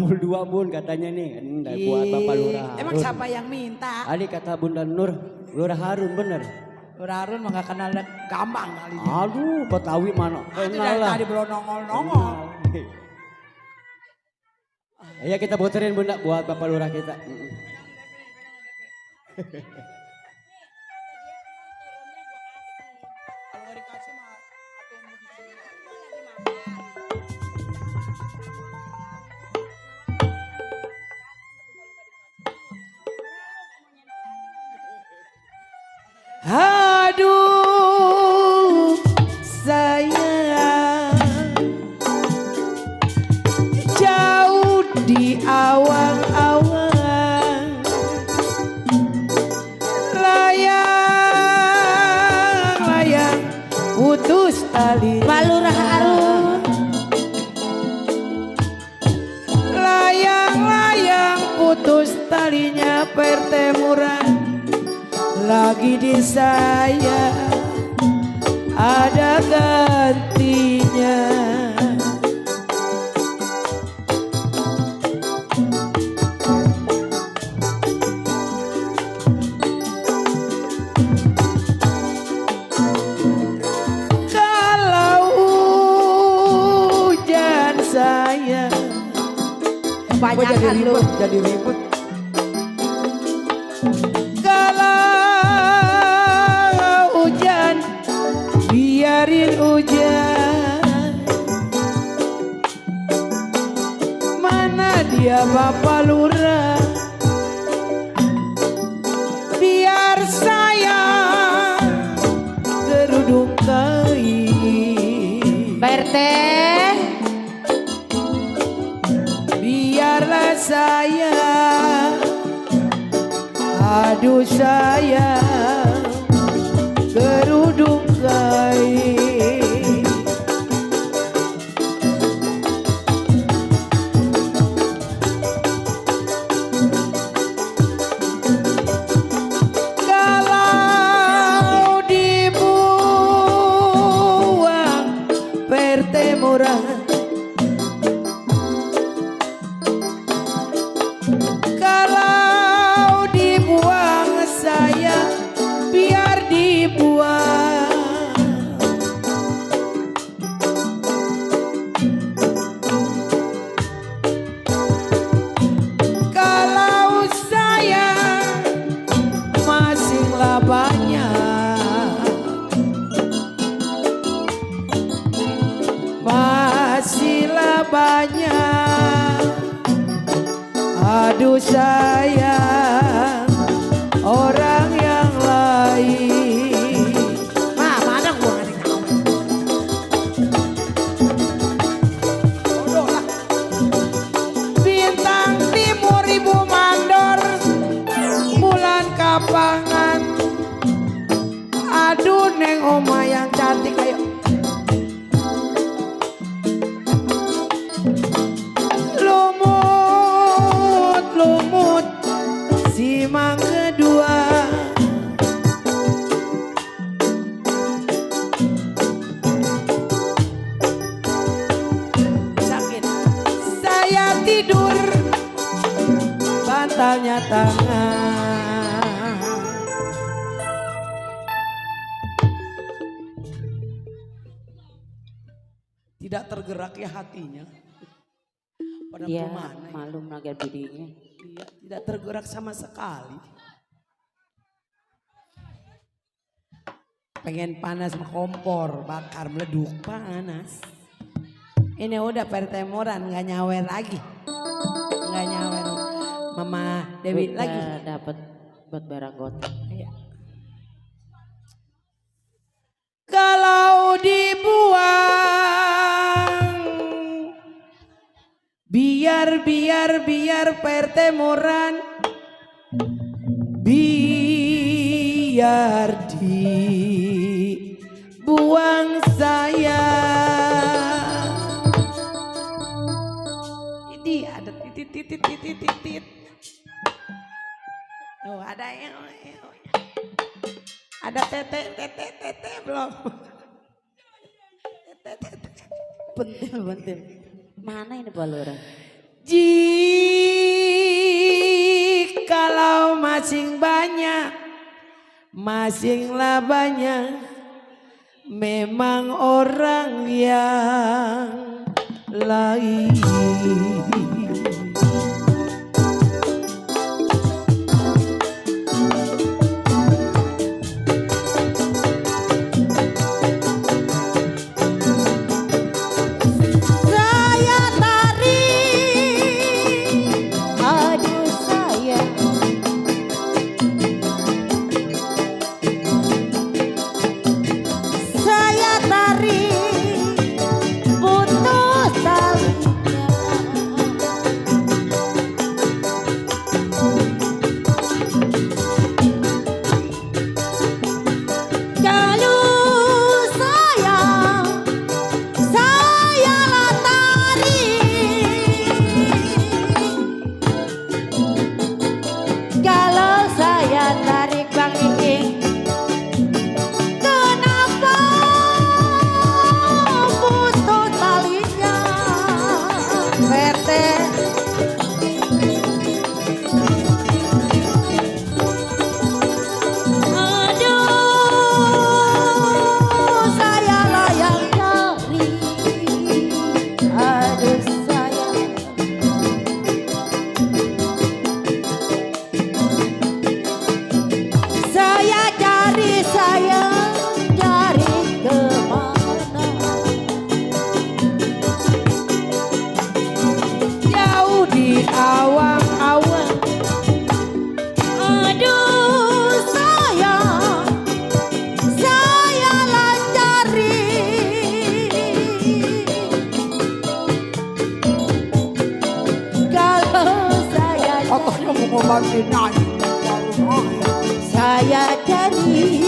Dua bun katanya nih, dari buat Bapak Lurah. Emang siapa yang minta? Ali kata Bunda Nur, Lurah Harun bener. Lurah Harun mah gak kenal gampang kali. Aduh, Betawi mana? Kenal lah. Tadi belum nongol-nongol. Ya kita puterin Bunda buat Bapak Lurah kita. Aduh sayang, jauh di awang-awang, layang-layang putus tali. Pak Lurah Harun, layang-layang putus talinya pertemuran. Lagi di saya ada gantinya. Kalau hujan saya kebanyakan lu. Jadi ribet. Biarin hujan, mana dia Bapak Lurah, biar saya kerudung kain. Pak RT, biarlah saya, aduh saya kerudung kain. Kalau dibuang pertemuran, kalau dibuang saya biar dibuang. Kalau saya masihlah banyak, masihlah banyak, aduh sayang orang yang lain. Mah, mana gua nggak tahu. Bodoh lah. Bintang timur ibu mandor, bulan kapangan. Aduh neng oma yang cantik ayo. Lumut, lumut, simang kedua. Sakit. Saya tidur, bantalnya tangan. Tidak tergerak ya hatinya. Pada dia kemana ya? malu naga bidinya. Dia tidak tergerak sama sekali. Pengen panas sama kompor, bakar meleduk panas. Ini udah pertemuran, nggak nyawer lagi, nggak nyawer. Mama Dewi Udah lagi. dapat buat barang gotong. Iya. Kalau dibuang, biar pertemuran, biar dibuang saya. Ini ada titit. Oh, ada yang ada tete belum. Tete. Pentil. Mana ini Pak Lurah? Jikalau masing banyak, masinglah banyak, memang orang yang lain. Saya tarik, Aduh sayang, saya tarik, putus talinya. kalau sayang, sayalah tarik. Kalau saya tarik Bang Ing, Kenapa putus talinya? PT Aduh, sayalah yang cari. Aduh sayang, saya cari kemana? Jauh di awang-awang. Aduh sayang, sayalah cari. kalau saya Otaknya mau nyanyi. saya cari